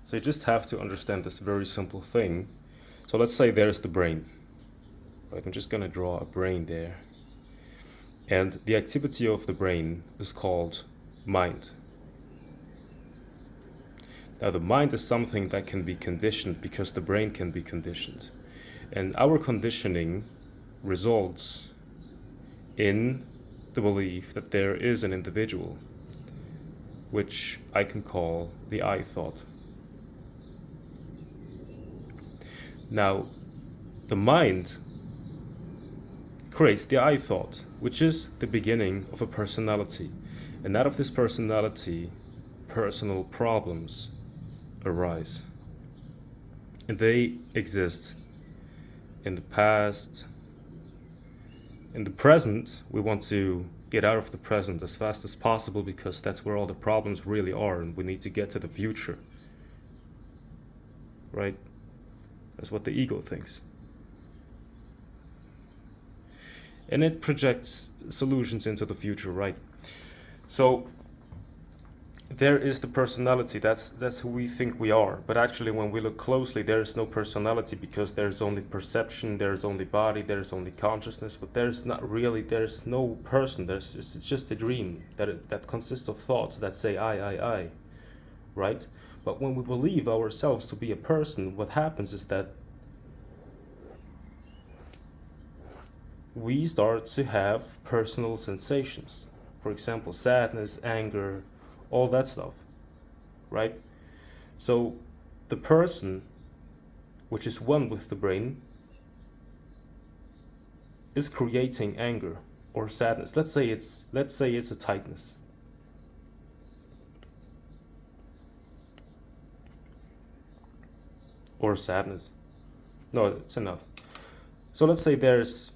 So you just have to understand this very simple thing. So let's say there's the brain. Right? I'm just gonna draw a brain there. And the activity of the brain is called mind. Now the mind is something that can be conditioned because the brain can be conditioned. And our conditioning results in the belief that there is an individual, which I can call the I thought. Now, the mind creates the I thought, which is the beginning of a personality. And out of this personality, personal problems arise. And they exist in the past. In the present, we want to get out of the present as fast as possible because that's where all the problems really are, and we need to get to the future. Right? That's what the ego thinks. And it projects solutions into the future, right? So there is the personality, that's who we think we are. But actually when we look closely, there is no personality because there's only perception, there's only body, there's only consciousness, but there's no person. It's just a dream that consists of thoughts that say I, right? But when we believe ourselves to be a person, what happens is that we start to have personal sensations. For example, sadness, anger, all that stuff, right? So the person, which is one with the brain, is creating anger or sadness. Let's say it's a tightness. Or sadness. No, it's enough. So let's say there's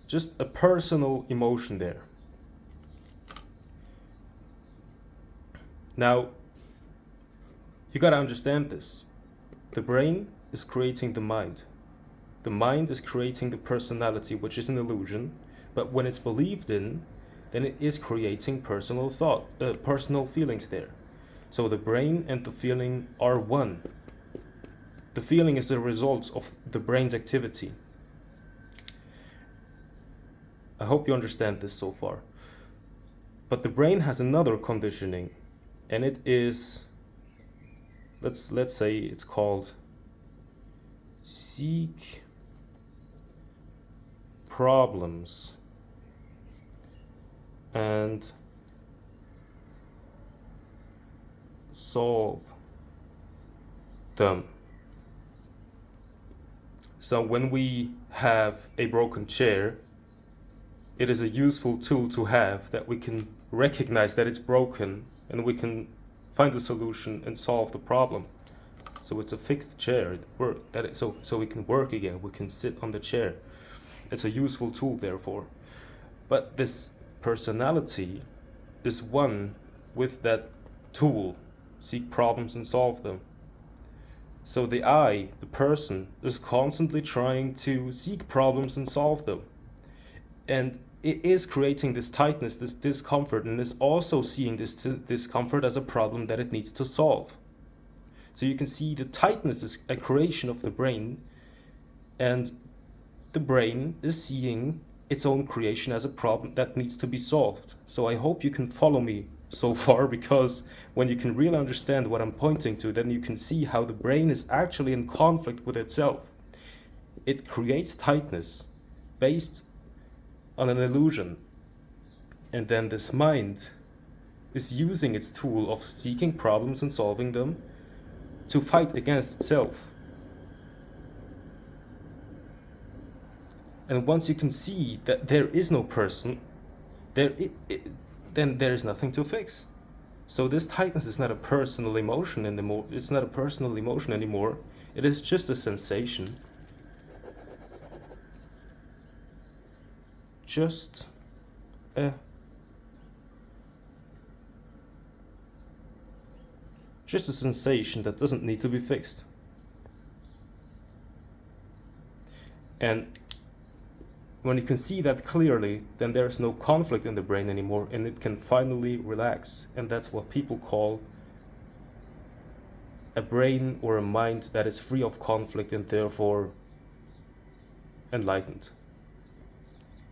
just a personal emotion there. Now, you gotta understand this. The brain is creating the mind. The mind is creating the personality, which is an illusion, but when it's believed in, then it is creating personal feelings there. So the brain and the feeling are one. The feeling is the result of the brain's activity. I hope you understand this so far. But the brain has another conditioning, and it is, let's say it's called seek problems and solve them. So when we have a broken chair, it is a useful tool to have, that we can recognize that it's broken and we can find a solution and solve the problem. So it's a fixed chair, so we can work again, we can sit on the chair. It's a useful tool therefore. But this personality is one with that tool, seek problems and solve them. So the I, the person, is constantly trying to seek problems and solve them. And it is creating this tightness, this discomfort, and is also seeing this discomfort as a problem that it needs to solve. So you can see the tightness is a creation of the brain, and the brain is seeing its own creation as a problem that needs to be solved. So I hope you can follow me so far, because when you can really understand what I'm pointing to, then you can see how the brain is actually in conflict with itself. It creates tightness based on an illusion, and then this mind is using its tool of seeking problems and solving them to fight against itself. And once you can see that there is no person, then there is nothing to fix. So this tightness is not a personal emotion anymore. It's not a personal emotion anymore. It is just a sensation. Just a sensation that doesn't need to be fixed. And when you can see that clearly, then there's no conflict in the brain anymore, and it can finally relax. And that's what people call a brain or a mind that is free of conflict and therefore enlightened.